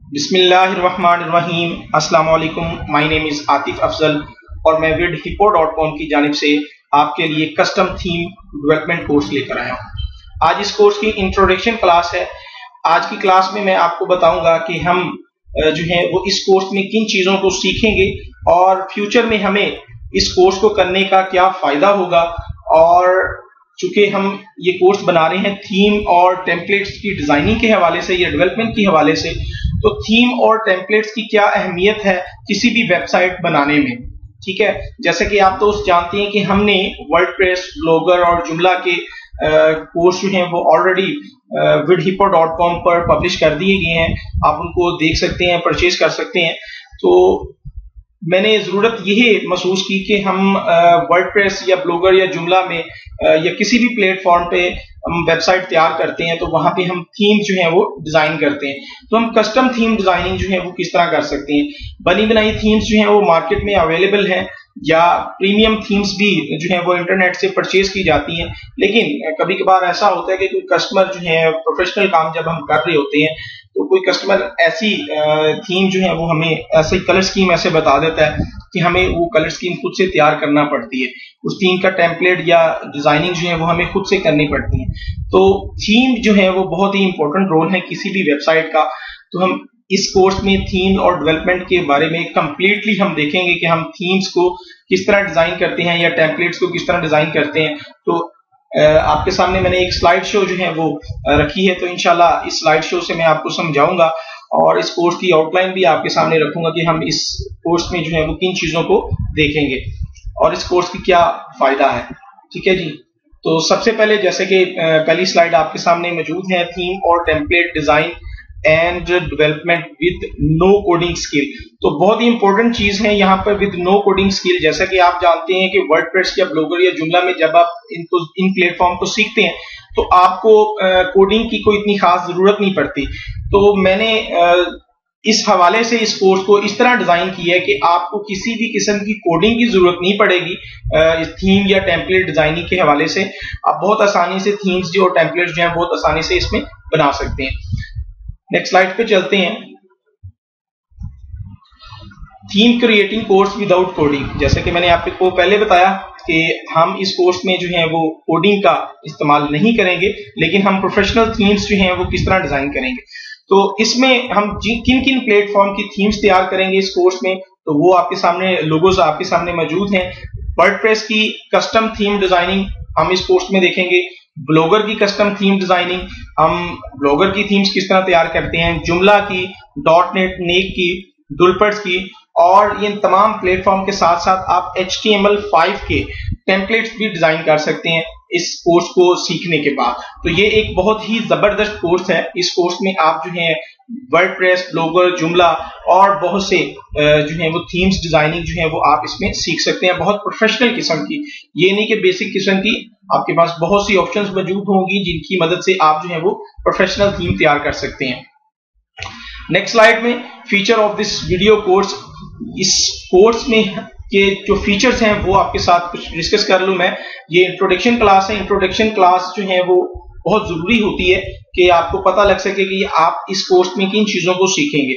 बिस्मिल्लाहिर्रहमानिर्रहीम। अस्सलाम वालेकुम। My name is Atif Afzal और मैं vidhippo.com की जानिब से आपके लिए कस्टम थीम डेवलपमेंट कोर्स लेकर आया हूँ। आज इस कोर्स की इंट्रोडक्शन क्लास है। आज की क्लास में मैं आपको बताऊंगा कि हम जो है वो इस कोर्स में किन चीज़ों को सीखेंगे और फ्यूचर में हमें इस कोर्स को करने का क्या फ़ायदा होगा। और चूंकि हम ये कोर्स बना रहे हैं थीम और टेम्पलेट्स की डिज़ाइनिंग के हवाले से या डेवलपमेंट के हवाले से, तो थीम और टेम्पलेट्स की क्या अहमियत है किसी भी वेबसाइट बनाने में। ठीक है, जैसे कि आप दोस्त जानते हैं कि हमने वर्डप्रेस, ब्लॉगर और जुमला के कोर्स जो हैं वो ऑलरेडी vidhippo.com पर पब्लिश कर दिए गए हैं। आप उनको देख सकते हैं, परचेज कर सकते हैं। तो मैंने ज़रूरत यही महसूस की कि हम वर्डप्रेस या ब्लॉगर या जुमला में या किसी भी प्लेटफॉर्म पे हम वेबसाइट तैयार करते हैं तो वहां पे हम थीम जो है वो डिज़ाइन करते हैं। तो हम कस्टम थीम डिज़ाइनिंग जो है वो किस तरह कर सकते हैं। बनी बनाई थीम्स जो हैं वो मार्केट में अवेलेबल हैं या प्रीमियम थीम्स भी जो है वो इंटरनेट से परचेज की जाती हैं। लेकिन कभी कभार ऐसा होता है कि कोई कस्टमर जो है प्रोफेशनल काम जब हम कर रहे होते हैं तो कोई कस्टमर ऐसी थीम जो है वो हमें ऐसे कलर स्कीम ऐसे बता देता है कि हमें वो कलर स्कीम खुद से तैयार करना पड़ती है। उस थीम का टेम्पलेट या डिजाइनिंग जो है वो हमें खुद से करनी पड़ती है। तो थीम जो है वो बहुत ही इंपॉर्टेंट रोल है किसी भी वेबसाइट का। तो हम इस कोर्स में थीम और डेवलपमेंट के बारे में कंप्लीटली हम देखेंगे कि हम थीम्स को किस तरह डिजाइन करते हैं या टेम्पलेट्स को किस तरह डिजाइन करते हैं। तो आपके सामने मैंने एक स्लाइड शो जो है वो रखी है, तो इंशाल्लाह इस स्लाइड शो से मैं आपको समझाऊंगा और इस कोर्स की आउटलाइन भी आपके सामने रखूंगा कि हम इस कोर्स में जो है वो किन चीजों को देखेंगे और इस कोर्स की क्या फायदा है। ठीक है जी, तो सबसे पहले जैसे कि पहली स्लाइड आपके सामने मौजूद है, थीम और template design and development with no coding skill. तो बहुत ही इंपॉर्टेंट चीज है यहाँ पर विद नो कोडिंग स्किल। जैसा कि आप जानते हैं कि वर्डप्रेस या ब्लॉगर या जुमला में जब आप इन प्लेटफॉर्म को सीखते हैं तो आपको कोडिंग की कोई इतनी खास जरूरत नहीं पड़ती। तो मैंने इस हवाले से इस कोर्स को इस तरह डिजाइन किया है कि आपको किसी भी किस्म की कोडिंग की जरूरत नहीं पड़ेगी। इस थीम या टेम्पलेट डिजाइनिंग के हवाले से आप बहुत आसानी से थीम्स जो टेम्पलेट जो है बहुत आसानी से इसमें बना सकते हैं। नेक्स्ट स्लाइड पे चलते हैं। Theme creating course without coding. जैसे कि मैंने आपको पहले बताया कि हम इस कोर्स में जो है वो कोडिंग का इस्तेमाल नहीं करेंगे, लेकिन हम प्रोफेशनल थीम्स जो हैं वो किस तरह डिजाइन करेंगे। तो इसमें हम किन किन प्लेटफॉर्म की थीम्स तैयार करेंगे इस कोर्स में, तो वो आपके सामने लोगोस आपके सामने मौजूद हैं। वर्डप्रेस की कस्टम थीम डिजाइनिंग हम इस कोर्स में देखेंगे। ब्लॉगर की कस्टम थीम डिजाइनिंग, हम ब्लॉगर की थीम्स किस तरह तैयार करते हैं। जुमला की, डॉटनेट, नेक की, डुलपर्स की, और ये तमाम प्लेटफॉर्म के साथ साथ आप HTML5 के टेम्पलेट्स भी डिजाइन कर सकते हैं इस कोर्स को सीखने के बाद। तो ये एक बहुत ही जबरदस्त कोर्स है। इस कोर्स में आप जो है वर्डप्रेस, ब्लॉगर, जुमला और बहुत से जो है वो थीम्स डिजाइनिंग जो है वो आप इसमें सीख सकते हैं, बहुत प्रोफेशनल किस्म की। ये नहीं कि बेसिक किस्म की, आपके पास बहुत सी ऑप्शंस मौजूद होंगी जिनकी मदद से आप जो है वो प्रोफेशनल थीम तैयार कर सकते हैं। नेक्स्ट स्लाइड में feature of this video course. इस कोर्स में के जो फीचर्स हैं वो आपके साथ कुछ डिस्कस कर लूं मैं। ये इंट्रोडक्शन क्लास है। इंट्रोडक्शन क्लास जो है वो बहुत जरूरी होती है कि आपको पता लग सके कि आप इस कोर्स में किन चीजों को सीखेंगे।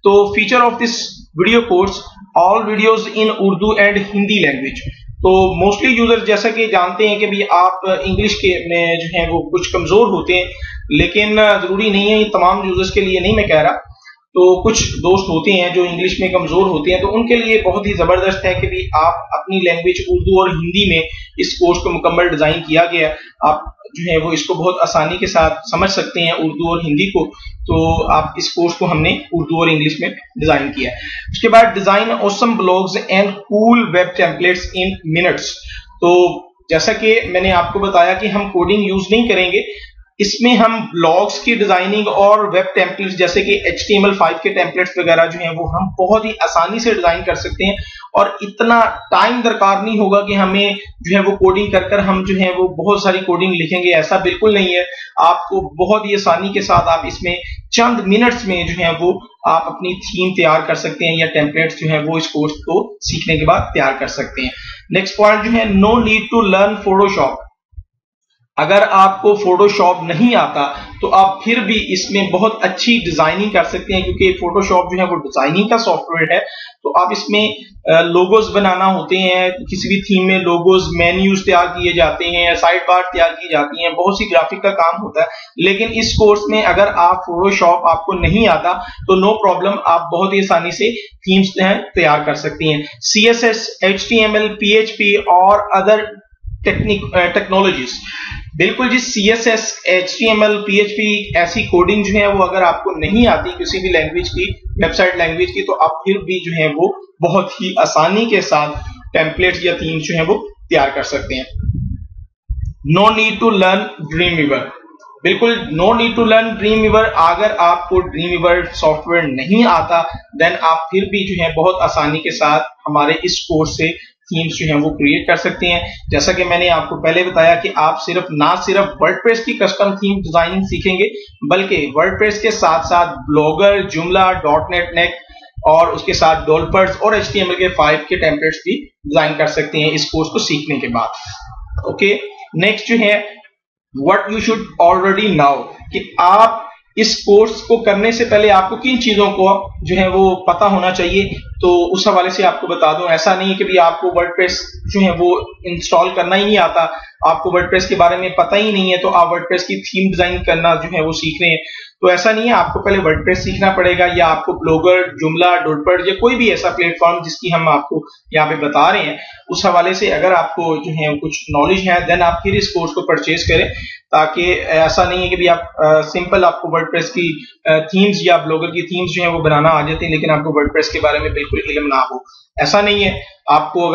तो feature of this video course, all videos in Urdu and Hindi language. तो मोस्टली यूजर जैसा कि जानते हैं कि भी आप इंग्लिश के में जो है वो कुछ कमजोर होते हैं, लेकिन जरूरी नहीं है, ये तमाम यूजर्स के लिए नहीं मैं कह रहा। तो कुछ दोस्त होते हैं जो इंग्लिश में कमजोर होते हैं, तो उनके लिए बहुत ही जबरदस्त है कि भी आप अपनी लैंग्वेज उर्दू और हिंदी में इस कोर्स को मुकम्मल डिजाइन किया गया है। आप जो है वो इसको बहुत आसानी के साथ समझ सकते हैं उर्दू और हिंदी को। तो आप इस कोर्स को हमने उर्दू और इंग्लिश में डिजाइन किया है। उसके बाद design awesome blogs and cool web templates in minutes. तो जैसा कि मैंने आपको बताया कि हम कोडिंग यूज नहीं करेंगे, इसमें हम ब्लॉग्स की डिजाइनिंग और वेब टेम्पलेट्स जैसे कि HTML5 के टेम्पलेट्स वगैरह जो हैं वो हम बहुत ही आसानी से डिजाइन कर सकते हैं और इतना टाइम दरकार नहीं होगा कि हमें जो है वो कोडिंग कर कर हम जो है वो बहुत सारी कोडिंग लिखेंगे। ऐसा बिल्कुल नहीं है। आपको बहुत ही आसानी के साथ आप इसमें चंद मिनट्स में जो है वो आप अपनी थीम तैयार कर सकते हैं या टेम्पलेट्स जो है वो इस कोर्स को सीखने के बाद तैयार कर सकते हैं। नेक्स्ट पॉइंट जो है, no need to learn Photoshop. اگر آپ کو فوٹوشاپ نہیں آتا تو آپ پھر بھی اس میں بہت اچھی ڈیزائننگ کر سکتے ہیں، کیونکہ فوٹوشاپ جو ہے وہ ڈیزائننگ کا سافٹ ویئر ہے. تو آپ اس میں لوگوز بنانا ہوتے ہیں، کسی بھی تھیم میں لوگوز، مینیوز تیار کیے جاتے ہیں، سائڈ بار تیار کی جاتی ہیں، بہت سی گرافک کا کام ہوتا ہے. لیکن اس کورس میں اگر آپ فوٹوشاپ آپ کو نہیں آتا تو نو پرابلم، آپ بہت ہی آسانی سے تھیمز تیار کر سکتی ہیں. CSS، HTML، PHP اور ادر ٹیکنالوجیز. بالکل جی، CSS، HTML، PHP ایسی کوڈنگ جو ہے وہ اگر آپ کو نہیں آتی کسی بھی لینگویج کی، ویب سائٹ لینگویج کی، تو آپ پھر بھی جو ہے وہ بہت ہی آسانی کے ساتھ ٹیمپلیٹ یا تھیم جو ہے وہ تیار کر سکتے ہیں. No need to learn Dreamweaver. بالکل no need to learn Dreamweaver. اگر آپ کو ڈریم ویور سافٹ ویئر نہیں آتا دین آپ پھر بھی جو ہے بہت آسانی کے ساتھ ہمارے اس کورس سے تھیمز جو ہیں وہ کریٹ کر سکتے ہیں. جیسا کہ میں نے آپ کو پہلے بتایا کہ آپ نہ صرف ورڈپریس کی کسٹم تھیم ڈیزائننگ سیکھیں گے، بلکہ ورڈپریس کے ساتھ ساتھ بلاگر، جملہ، .NET اور اس کے ساتھ ڈولپرز اور HTML کے 5 کے ٹیمپلیٹس بھی ڈیزائن کر سکتے ہیں اس کورس کو سیکھنے کے بعد. اوکے، نیکسٹ جو ہے what you should already know، کہ آپ اس کورس کو کرنے سے پہلے آپ کو کن چیزوں کو جو ہے وہ پتا ہونا چاہیے. تو اس حوالے سے آپ کو بتا دوں، ایسا نہیں ہے کہ بھی آپ کو ورڈپریس جو ہے وہ انسٹال کرنا ہی نہیں آتا، آپ کو ورڈپریس کے بارے میں پتہ ہی نہیں ہے تو آپ ورڈپریس کی تھیم ڈیزائن کرنا جو ہے وہ سیکھ رہے ہیں. تو ایسا نہیں ہے، آپ کو پہلے ورڈپریس سیکھنا پڑے گا، یا آپ کو بلاگر، جملہ، ڈولپر یا کوئی بھی ایسا پلیٹ فارم جس کی ہم آپ کو یہاں پہ بتا رہے ہیں اس حوالے سے اگر آپ کو جو ہے کچھ نالج ہے دین آپ پھر اس کورس کو پرچیز کریں. تاکہ ایسا نہیں ہے کہ بھی آپ سمپل آپ کو ورڈپریس کی تھیمز یا بلاگر کی تھیمز جو ہیں وہ بنانا آ جاتی ہیں لیکن آپ کو ورڈپریس کے بارے میں بالکل علم نہ ہو. ایسا نہیں ہے. آپ کو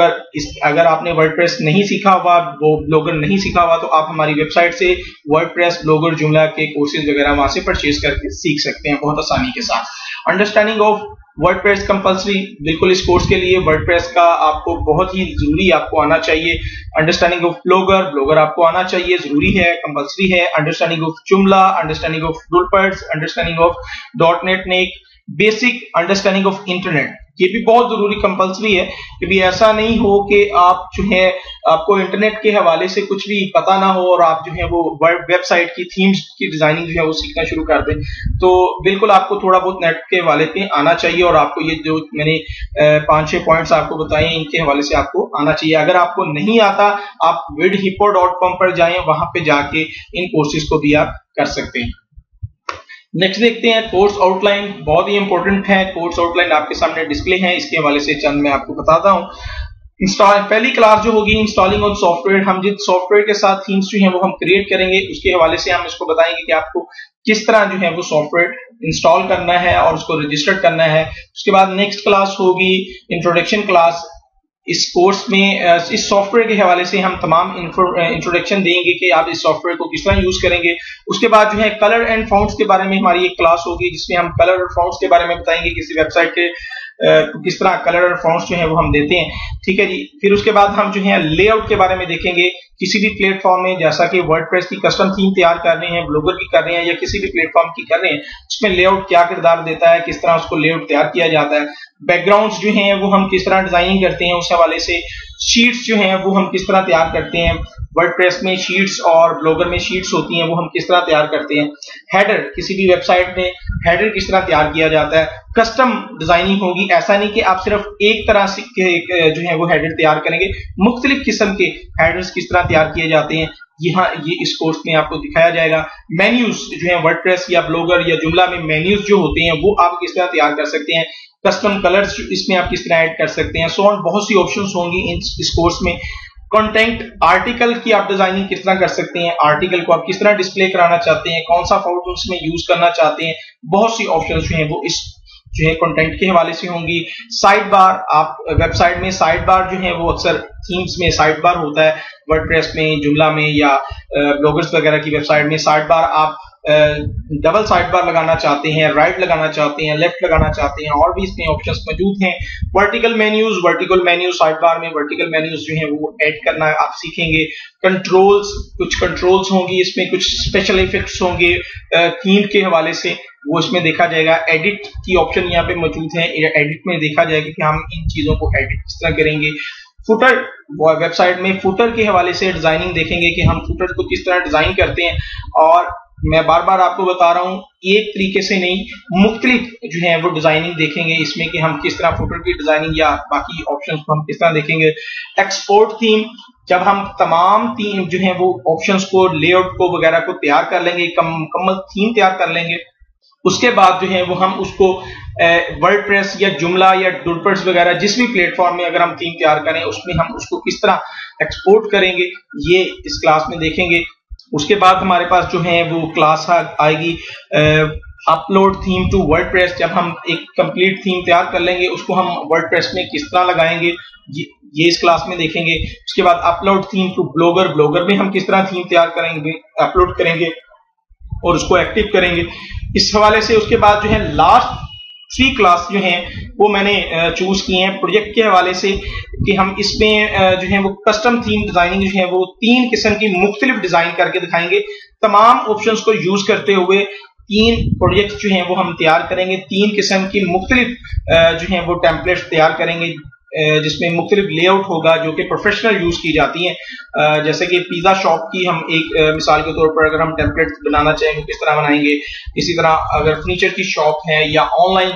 اگر آپ نے ورڈپریس نہیں سیکھا ہوا، وہ بلاگر نہیں سیکھا ہوا، تو آپ ہماری ویب سائٹ سے ورڈپریس، بلاگر، جملہ کے کورسز وغیرہ وہاں سے پرچیز کر کے سیکھ سکتے ہیں بہت آسانی کے ساتھ. Understanding of WordPress compulsory. بالکل اس کورس کے لیے ورڈپریس کا آپ کو بہت ہی ضروری آپ کو آنا چاہیے. انڈرسٹینڈنگ آف بلاگر آپ کو آنا چاہیے، ضروری ہے، کمپلسری ہے. Understanding of Joomla, understanding of developers, understanding of .NET، basic understanding of internet. یہ بھی بہت ضروری کمپلسری ہے کہ بھی ایسا نہیں ہو کہ آپ جو ہے آپ کو انٹرنیٹ کے حوالے سے کچھ بھی پتا نہ ہو اور آپ جو ہے وہ ویب سائٹ کی تھیمز کی ڈیزائننگ جو ہے وہ سیکھنا شروع کر دیں. تو بالکل آپ کو تھوڑا بہت نیٹ کے حوالے پہ آنا چاہیے، اور آپ کو یہ جو میں نے 5-6 پوائنٹس آپ کو بتائے ہیں ان کے حوالے سے آپ کو آنا چاہیے. اگر آپ کو نہیں آتا آپ vidhippo.com پر جائیں، وہاں پہ جا کے ان کورسز کو بھی آپ کر سکتے ہیں. نیکسٹ دیکھتے ہیں کورس آؤٹ لائن. بہت ہی امپورٹنٹ ہے کورس آؤٹ لائن، آپ کے سامنے ڈسپلے ہے، اس کے حوالے سے چند میں آپ کو بتاتا ہوں. پہلی کلاس جو ہوگی انسٹالنگ آن سافٹ ویئر. ہم جس سافٹ ویئر کے ساتھ تھیمز جو ہیں وہ ہم کریٹ کریں گے اس کے حوالے سے ہم اس کو بتائیں گے کہ آپ کو کس طرح جو ہے وہ سافٹ ویئر انسٹال کرنا ہے اور اس کو رجسٹر کرنا ہے. اس کے بعد نیکسٹ کلاس ہوگی انٹروڈکشن کلاس. اس کورس میں اس سافٹ ویئر کے حوالے سے ہم تمام انٹروڈکشن دیں گے کہ آپ اس سافٹ ویئر کو کس طرح یوز کریں گے. اس کے بعد جو ہے کلر اینڈ فونٹس کے بارے میں ہماری ایک کلاس ہوگی جس میں ہم کلر اور فونٹس کے بارے میں بتائیں گے، کسی ویب سائٹ کے کس طرح کلر اور فونٹس جو ہے وہ ہم دیتے ہیں. ٹھیک ہے جی. پھر اس کے بعد ہم جو ہے لے آؤٹ کے بارے میں دیکھیں گے. کسی بھی پلیٹ فارم میں جیسا کہ ورڈپریس کی کسٹم تھیم تیار کر رہے ہیں، بلاگر کی کر رہے ہیں، یا کسی بھی پلیٹ فارم کی کر رہے ہیں، اس میں لے آؤٹ کیا کردار دیتا ہے، کس طرح اس کو لے آؤٹ تیار کیا جاتا ہے. بیک گراؤنڈز جو ہیں وہ ہم کس طرح ڈیزائننگ کرتے ہیں اس حوالے سے. شیٹس جو ہیں وہ ہم کس طرح تیار کرتے ہیں، ورڈپریس میں شیٹس اور بلاگر میں شیٹس ہوتی ہیں وہ ہم کس طرح تیار کرتے ہیں. ہیڈر، کسی بھی ویب سائٹ میں ہیڈر کس طرح تیار کیا جاتا ہے. کسٹم ڈیزائننگ ہوگی، ایسا نہیں کہ آپ صرف ایک طرح سے جو ہے وہ ہیڈر تیار کریں گے، مختلف قسم کے ہیڈرز کس طرح تیار کیے جاتے ہیں یہ اس کورس میں آپ کو دکھایا جائے گا. مینیوز جو ہیں ورڈپریس یا بلاگر یا جملہ میں مینیوز جو ہوتے ہیں وہ آپ کس طرح تیار کر سکتے ہیں. کسٹم کلرز اس میں آپ کس طرح ایڈ کر سکتے ہیں. سو بہت سی آپشنز ہوں گی اس کورس میں. کنٹینٹ، آرٹیکل کی آپ ڈیزائننگ کس طرح کر سکتے ہیں، آرٹیکل کو آپ کس طرح ڈسپلے کرانا چاہتے ہیں، کون سا فونٹ اس میں یوز کرنا چاہتے ہیں. بہت سی آپشنز جو ہیں وہ اس جو ہے کنٹینٹ کے حوالے سے ہوں گی. سائڈ بار، آپ ویب سائٹ میں سائڈ بار جو ہے وہ اکثر تھیمز میں سائڈ بار ہوتا ہے، ورڈپریس میں، جملہ میں یا بلاگرز وغیرہ کی ویب سائٹ میں سائڈ بار آپ ڈبل سائڈ بار لگانا چاہتے ہیں، رائٹ لگانا چاہتے ہیں، لیفٹ لگانا چاہتے ہیں، اور بھی اس میں آپشنز موجود ہیں. ورٹیکل مینیوز سائڈ بار میں ورٹیکل مینیوز جو ہیں وہ ایڈ کرنا آپ سیکھیں گے. کنٹرولز، کچھ کنٹرولز ہوں گی اس میں، کچھ اسپیشل ایفیکٹس ہوں گے تھیم کے حوالے سے، وہ اس میں دیکھا جائے گا. ایڈٹ کی آپشن یہاں پہ موجود ہے، ایڈٹ میں دیکھا جائے گا کہ ہم ان چیزوں کو ایڈٹ کس طرح کریں گے. फुटर वेबसाइट में फुटर के हवाले से डिजाइनिंग देखेंगे कि हम फुटर को किस तरह डिजाइन करते हैं, और मैं बार बार आपको बता रहा हूँ एक तरीके से नहीं, मुख्तलिफ जो है वो डिजाइनिंग देखेंगे इसमें कि हम किस तरह फुटर की डिजाइनिंग या बाकी ऑप्शंस को हम किस तरह देखेंगे। एक्सपोर्ट थीम, जब हम तमाम थीम जो है वो ऑप्शंस को, लेआउट को वगैरह को तैयार कर लेंगे, मुकम्मल थीम तैयार कर लेंगे, उसके बाद जो है वो हम उसको वर्डप्रेस या जुमला या डुडवर्ड्स वगैरह जिस भी प्लेटफॉर्म में अगर हम थीम तैयार करें उसमें हम उसको किस तरह एक्सपोर्ट करेंगे, ये इस क्लास में देखेंगे। उसके बाद हमारे पास जो है वो क्लास आएगी अपलोड थीम टू वर्डप्रेस। जब हम एक कंप्लीट थीम तैयार कर लेंगे उसको हम वर्डप्रेस में किस तरह लगाएंगे, ये इस क्लास में देखेंगे। उसके बाद upload theme to blogger, blogger में हम किस तरह थीम तैयार करेंगे, अपलोड करेंगे और उसको एक्टिव करेंगे इस हवाले से। उसके बाद जो है लास्ट 3 क्लास जो हैं वो मैंने चूज किए हैं प्रोजेक्ट के हवाले से कि हम इसमें जो है वो कस्टम थीम डिजाइनिंग जो है वो 3 किस्म की मुख्तलिफ डिजाइन करके दिखाएंगे। तमाम ऑप्शंस को यूज करते हुए 3 प्रोजेक्ट जो हैं वो हम तैयार करेंगे, 3 किस्म की मुख्तलिफ जो है वो टेम्पलेट्स तैयार करेंगे जिसमें मुख्तलिफ लेआउट होगा जो कि प्रोफेशनल यूज की जाती हैं। जैसे कि पिज्जा शॉप की हम एक मिसाल के तौर पर अगर हम टेम्पलेट बनाना चाहेंगे किस तरह बनाएंगे, इसी तरह अगर फर्नीचर की शॉप है या ऑनलाइन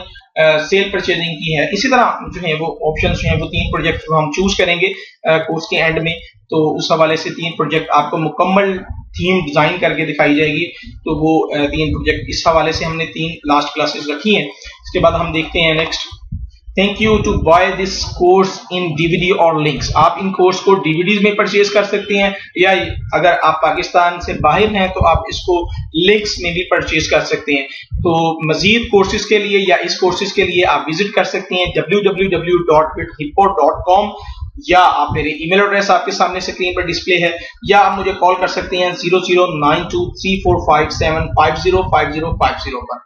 सेल परचेजिंग की है, इसी तरह जो है वो ऑप्शंस जो है वो 3 प्रोजेक्ट हम चूज करेंगे कोर्स के एंड में। तो उस हवाले से 3 प्रोजेक्ट आपको मुकम्मल थीम डिजाइन करके दिखाई जाएगी। तो वो 3 प्रोजेक्ट इस हवाले से हमने 3 लास्ट क्लासेस रखी हैं। इसके बाद हम देखते हैं next, thank you to buy this course in DVD और लिंक्स। आप इन कोर्स को डीवीडीज में परचेज कर सकते हैं या अगर आप पाकिस्तान से बाहर हैं तो आप इसको लिंक्स में भी परचेज कर सकते हैं। तो मजीद कोर्सेज के लिए या इस कोर्सेज के लिए आप विजिट कर सकते हैं www.bithippo.com, या आप मेरे ईमेल एड्रेस आपके सामने स्क्रीन पर डिस्प्ले है, या आप मुझे कॉल कर सकते हैं 00923457505050 पर।